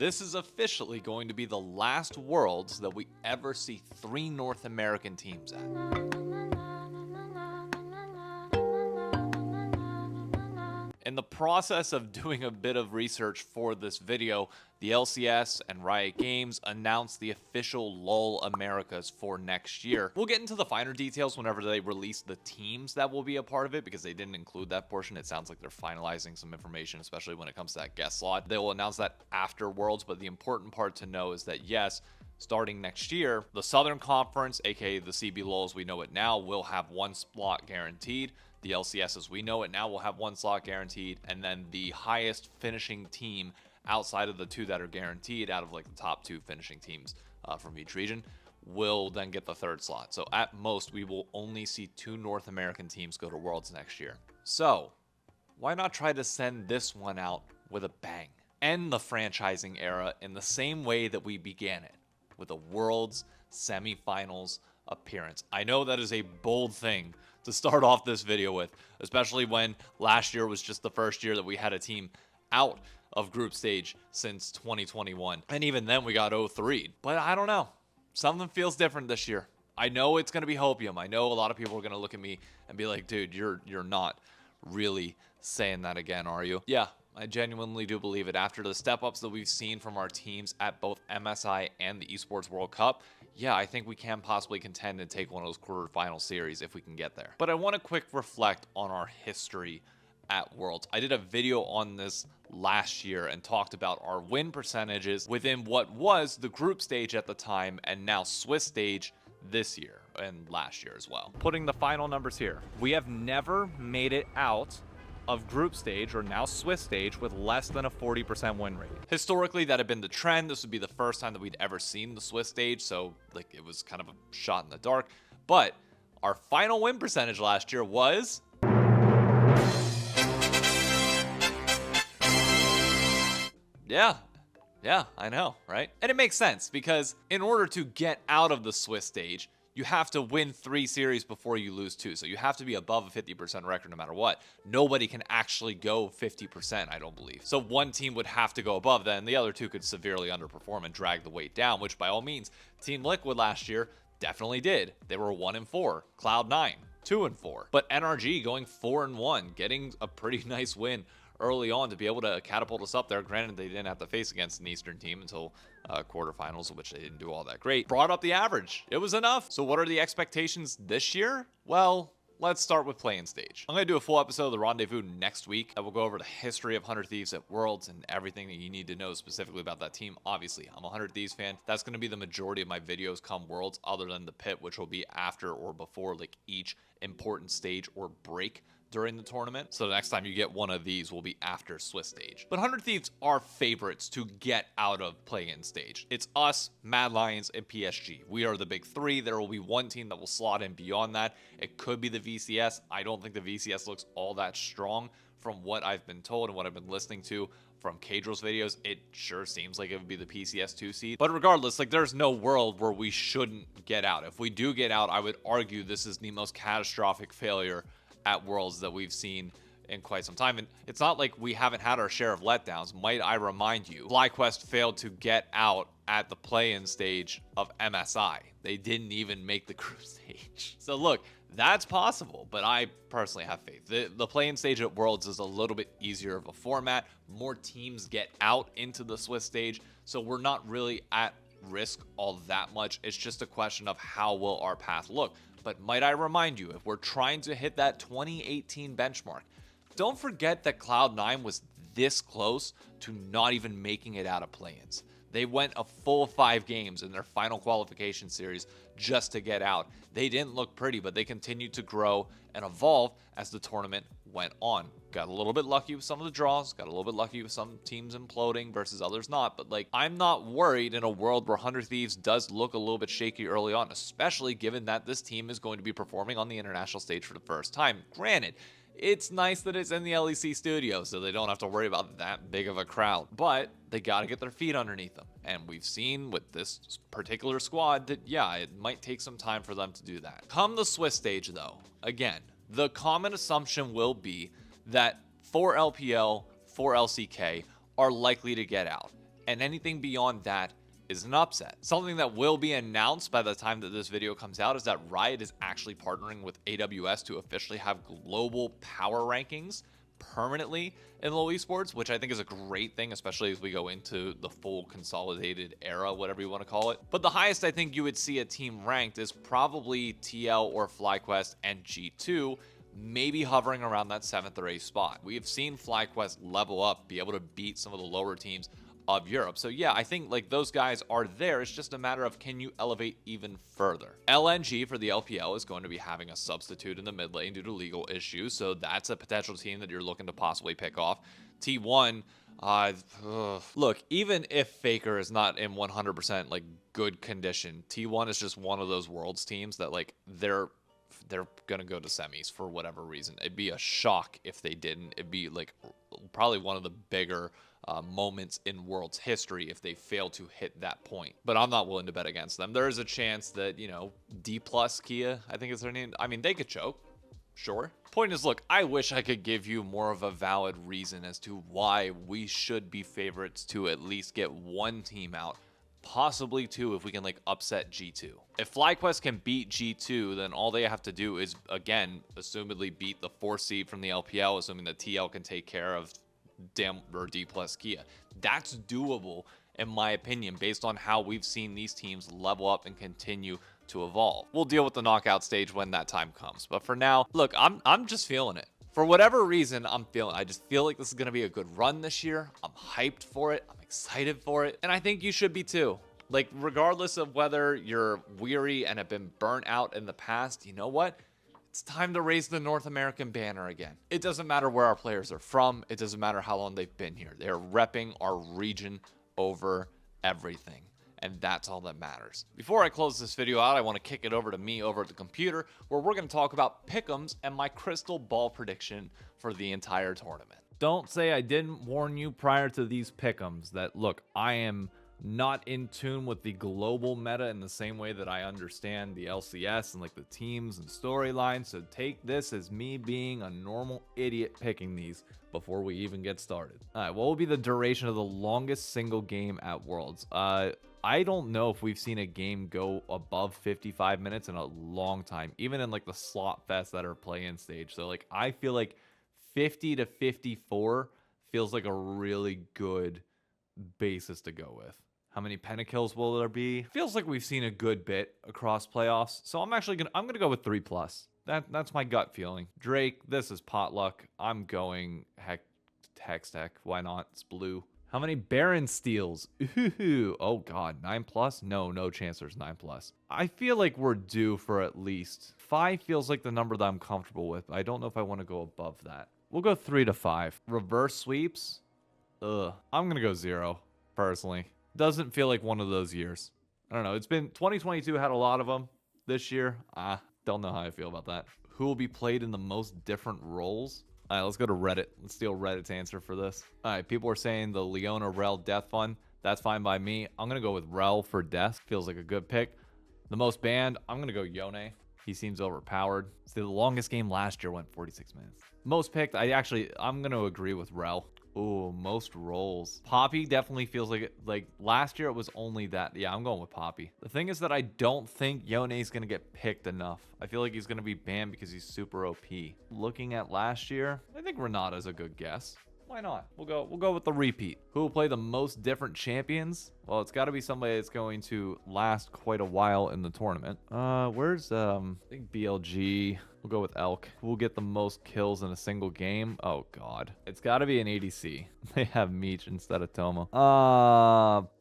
this is officially going to be the last Worlds that we ever see 3 North American teams at. In the process of doing a bit of research for this video, the LCS and Riot Games announced the official LoL Americas for next year. We'll get into the finer details whenever they release the teams that will be a part of it, because they didn't include that portion. It sounds like they're finalizing some information, especially when it comes to that guest slot. They will announce that after Worlds, but the important part to know is that yes, starting next year, the Southern Conference, aka the CB LoL as we know it now, will have 1 slot guaranteed. The LCS as we know it now will have 1 slot guaranteed, and then the highest finishing team outside of the 2 that are guaranteed, out of like the top 2 finishing teams from each region, will then get the 3rd slot. So at most, we will only see 2 North American teams go to Worlds next year. So why not try to send this one out with a bang? End the franchising era in the same way that we began it, with a Worlds semifinals appearance. I know that is a bold thing to start off this video with, especially when last year was just the first year that we had a team out of group stage since 2021. And even then we got 0-3. But I don't know. Something feels different this year. I know it's going to be hopium. I know a lot of people are going to look at me and be like, dude, you're not really saying that again, are you? Yeah, I genuinely do believe it. After the step-ups that we've seen from our teams at both MSI and the Esports World Cup, yeah, I think we can possibly contend and take one of those quarterfinal series if we can get there. But I want to quick reflect on our history at Worlds. I did a video on this last year and talked about our win percentages within what was the group stage at the time and now Swiss stage this year and last year as well. Putting the final numbers here. We have never made it out of group stage, or now Swiss stage, with less than a 40% win rate. Historically, that had been the trend. This would be the first time that we'd ever seen the Swiss stage, so like it was kind of a shot in the dark. But our final win percentage last year was Yeah, I know, right? And it makes sense, because in order to get out of the Swiss stage, you have to win 3 series before you lose 2. So you have to be above a 50% record no matter what. Nobody can actually go 50%, I don't believe. So one team would have to go above that, and the other 2 could severely underperform and drag the weight down, which by all means, Team Liquid last year definitely did. They were 1-4, Cloud9 2-4, but NRG going 4-1, getting a pretty nice win early on to be able to catapult us up there. Granted, they didn't have to face against an Eastern team until quarterfinals, which they didn't do all that great. Brought up the average. It was enough. So what are the expectations this year? Well, let's start with playing stage. I'm going to do a full episode of The Rendezvous next week. I will go over the history of 100 Thieves at Worlds and everything that you need to know specifically about that team. Obviously, I'm a 100 Thieves fan. That's going to be the majority of my videos come Worlds, other than the pit, which will be after or before like each important stage or break during the tournament. So the next time you get one of these will be after Swiss stage. But 100 Thieves are favorites to get out of play-in stage. It's us, Mad Lions, and PSG. We are the big 3. There will be one team that will slot in beyond that. It could be the VCS. I don't think the VCS looks all that strong from what I've been told and what I've been listening to from Kadril's videos. It sure seems like it would be the PCS 2 seed. But regardless, like there's no world where we shouldn't get out. If we do get out, I would argue this is the most catastrophic failure at Worlds that we've seen in quite some time. And it's not like we haven't had our share of letdowns. Might I remind you, FlyQuest failed to get out at the play-in stage of MSI. They didn't even make the group stage. So look, that's possible, but I personally have faith. The play-in stage at Worlds is a little bit easier of a format. More teams get out into the Swiss stage, so we're not really at risk all that much. It's just a question of how will our path look. But might I remind you, if we're trying to hit that 2018 benchmark, don't forget that Cloud9 was this close to not even making it out of play-ins. They went a full 5 games in their final qualification series just to get out. They didn't look pretty, but they continued to grow and evolve as the tournament went on. Got a little bit lucky with some of the draws, got a little bit lucky with some teams imploding versus others not, but like I'm not worried in a world where 100 Thieves does look a little bit shaky early on, especially given that this team is going to be performing on the international stage for the first time. Granted, it's nice that it's in the LEC studio, so they don't have to worry about that big of a crowd, but they got to get their feet underneath them. And we've seen with this particular squad that, yeah, it might take some time for them to do that. Come the Swiss stage, though, again, the common assumption will be that 4 LPL, 4 LCK are likely to get out. and anything beyond that is an upset. Something that will be announced by the time that this video comes out is that Riot is actually partnering with AWS to officially have global power rankings permanently in LoL esports, which I think is a great thing, especially as we go into the full consolidated era, whatever you want to call it. But the highest I think you would see a team ranked is probably TL or FlyQuest and G2, maybe hovering around that 7th or 8th spot. We have seen FlyQuest level up, be able to beat some of the lower teams of Europe. So yeah, I think like those guys are there. It's just a matter of, can you elevate even further? LNG for the LPL is going to be having a substitute in the mid lane due to legal issues. So that's a potential team that you're looking to possibly pick off. T1, look, even if Faker is not in 100% like good condition, T1 is just one of those Worlds teams that like they're gonna go to semis for whatever reason. It'd be a shock if they didn't. It'd be like probably one of the bigger moments in World's history if they fail to hit that point. But I'm not willing to bet against them. There is a chance that, you know, D+ Kia, I think is their name. I mean, they could choke. Sure. Point is, look, I wish I could give you more of a valid reason as to why we should be favorites to at least get one team out. Possibly two if we can like upset G2. If FlyQuest can beat G2, then all they have to do is, again, assumedly beat the 4th seed from the LPL, assuming that TL can take care of D+ Kia. That's doable in my opinion, based on how we've seen these teams level up and continue to evolve. We'll deal with the knockout stage when that time comes. But for now, look, I'm just feeling it. For whatever reason, I just feel like this is going to be a good run this year. I'm hyped for it. I'm excited for it. And I think you should be too. Like, regardless of whether you're weary and have been burnt out in the past, you know what? It's time to raise the North American banner again. It doesn't matter where our players are from. It doesn't matter how long they've been here. They're repping our region over everything. And that's all that matters. Before I close this video out, I want to kick it over to me over at the computer, where we're going to talk about pick'ems and my crystal ball prediction for the entire tournament. Don't say I didn't warn you prior to these pick'ems that, look, I am not in tune with the global meta in the same way that I understand the LCS and like the teams and storylines. So take this as me being a normal idiot picking these before we even get started. All right, what will be the duration of the longest single game at Worlds? I don't know if we've seen a game go above 55 minutes in a long time, even in like the slot fest that are play-in stage. So like I feel like 50 to 54 feels like a really good basis to go with. How many pentakills will there be? Feels like we've seen a good bit across playoffs. So I'm gonna go with 3+. That's my gut feeling. Drake, this is potluck. I'm going Hextech. Why not? It's blue. How many Baron steals? Ooh, oh god, 9+? No chance there's 9+. I feel like we're due for at least 5. Feels like the number that I'm comfortable with. I don't know if I want to go above that. We'll go 3 to 5. Reverse sweeps? I'm gonna go 0, personally. Doesn't feel like one of those years. I don't know. It's been 2022 had a lot of them. This year, don't know how I feel about that. Who will be played in the most different roles? All right, let's go to Reddit. Let's steal Reddit's answer for this. All right, people are saying the Leona Rel Death Fund. That's fine by me. I'm going to go with Rel for Death. Feels like a good pick. The most banned, I'm going to go Yone. He seems overpowered. So the longest game last year went 46 minutes. Most picked, I'm going to agree with Rel. Ooh, most roles. Poppy definitely feels like last year it was only that. Yeah, I'm going with Poppy. The thing is that I don't think Yone is going to get picked enough. I feel like he's going to be banned because he's super OP. Looking at last year, I think Renata's a good guess. Why not? We'll go with the repeat. Who will play the most different champions? Well, it's got to be somebody that's going to last quite a while in the tournament. Where's I think BLG. We'll go with Elk. Who will get the most kills in a single game? Oh god, it's got to be an ADC. They have Meech instead of Toma.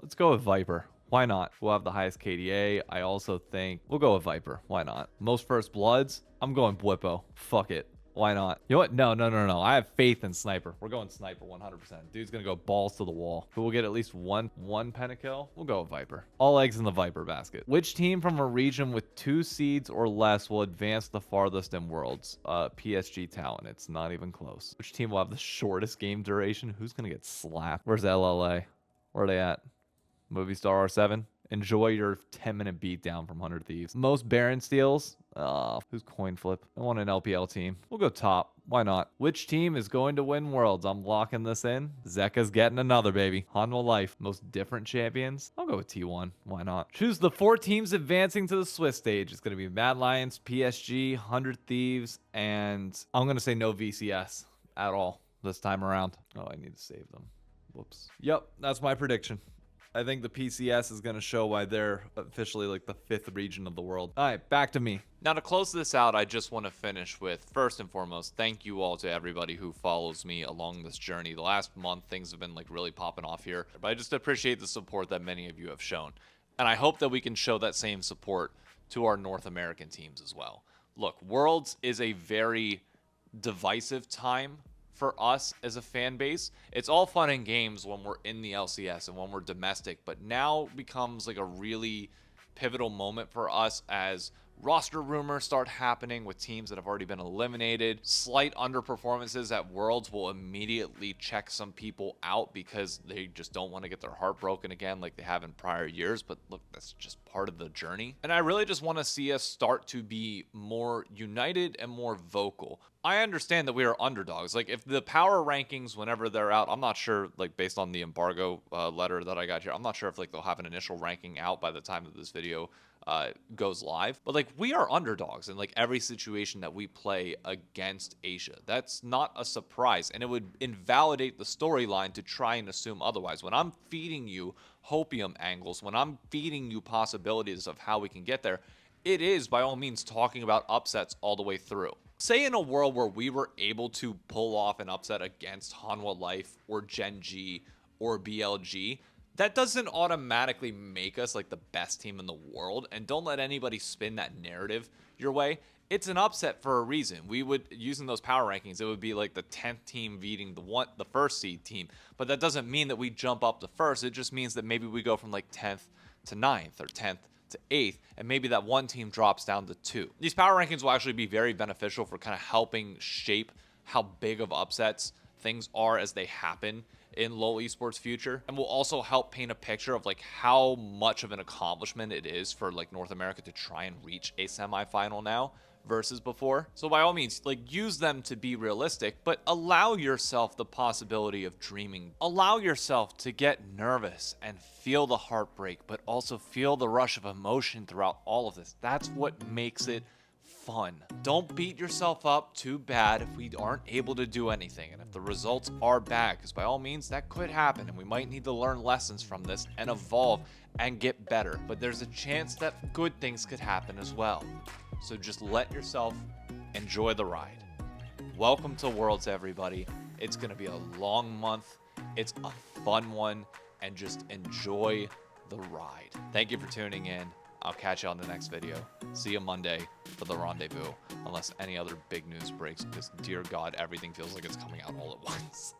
Let's go with Viper. Why not? We'll have the highest KDA. I also think we'll go with Viper. Why not? Most first bloods? I'm going Blippo. Fuck it. Why not? You know what? No. I have faith in Sniper. We're going Sniper 100%. Dude's going to go balls to the wall. Who will get at least one pentakill? We'll go with Viper. All eggs in the Viper basket. Which team from a region with 2 seeds or less will advance the farthest in Worlds? PSG Talent. It's not even close. Which team will have the shortest game duration? Who's going to get slapped? Where's LLA? Where are they at? Movie Star R7? Enjoy your 10-minute beatdown from 100 Thieves. Most Baron steals? Who's coin flip? I want an LPL team. We'll go top. Why not? Which team is going to win Worlds? I'm locking this in. Zeka's getting another, baby. Hanwha Life. Most different champions? I'll go with T1. Why not? Choose the 4 teams advancing to the Swiss stage. It's going to be Mad Lions, PSG, 100 Thieves, and I'm going to say no VCS at all this time around. Oh, I need to save them. Whoops. Yep, that's my prediction. I think the PCS is going to show why they're officially like the 5th region of the world. All right, back to me. Now, to close this out, I just want to finish with, first and foremost, thank you all to everybody who follows me along this journey. The last month, things have been like really popping off here, but I just appreciate the support that many of you have shown. And I hope that we can show that same support to our North American teams as well. Look, Worlds is a very divisive time for us as a fan base. It's all fun and games when we're in the LCS and when we're domestic, but now becomes like a really pivotal moment for us as roster rumors start happening with teams that have already been eliminated. Slight underperformances at Worlds will immediately check some people out because they just don't want to get their heart broken again like they have in prior years. But look, that's just part of the journey. And I really just want to see us start to be more united and more vocal. I understand that we are underdogs. Like, if the power rankings, whenever they're out, I'm not sure, like, based on the embargo letter that I got here, I'm not sure if, like, they'll have an initial ranking out by the time that this video goes live. But, like, we are underdogs in, like, every situation that we play against Asia. That's not a surprise, and it would invalidate the storyline to try and assume otherwise. When I'm feeding you hopium angles, when I'm feeding you possibilities of how we can get there, it is, by all means, talking about upsets all the way through. Say in a world where we were able to pull off an upset against Hanwha Life or Gen G or BLG, that doesn't automatically make us like the best team in the world. And don't let anybody spin that narrative your way. It's an upset for a reason. We would, using those power rankings, it would be like the 10th team beating the first seed team. But that doesn't mean that we jump up to first. It just means that maybe we go from like 10th to 9th or 10th to 8th, and maybe that one team drops down to 2. These power rankings will actually be very beneficial for kind of helping shape how big of upsets things are as they happen in LoL esports future, and will also help paint a picture of like how much of an accomplishment it is for like North America to try and reach a semifinal now versus before. So by all means, like, use them to be realistic, but allow yourself the possibility of dreaming. Allow yourself to get nervous and feel the heartbreak, but also feel the rush of emotion throughout all of this. That's what makes it fun. Don't beat yourself up too bad if we aren't able to do anything, and if the results are bad, because by all means that could happen, and we might need to learn lessons from this and evolve and get better. But there's a chance that good things could happen as well. So just let yourself enjoy the ride. Welcome to Worlds, everybody. It's going to be a long month. It's a fun one, and just enjoy the ride. Thank you for tuning in. I'll catch you on the next video. See you Monday for the rendezvous, unless any other big news breaks, because dear God, everything feels like it's coming out all at once.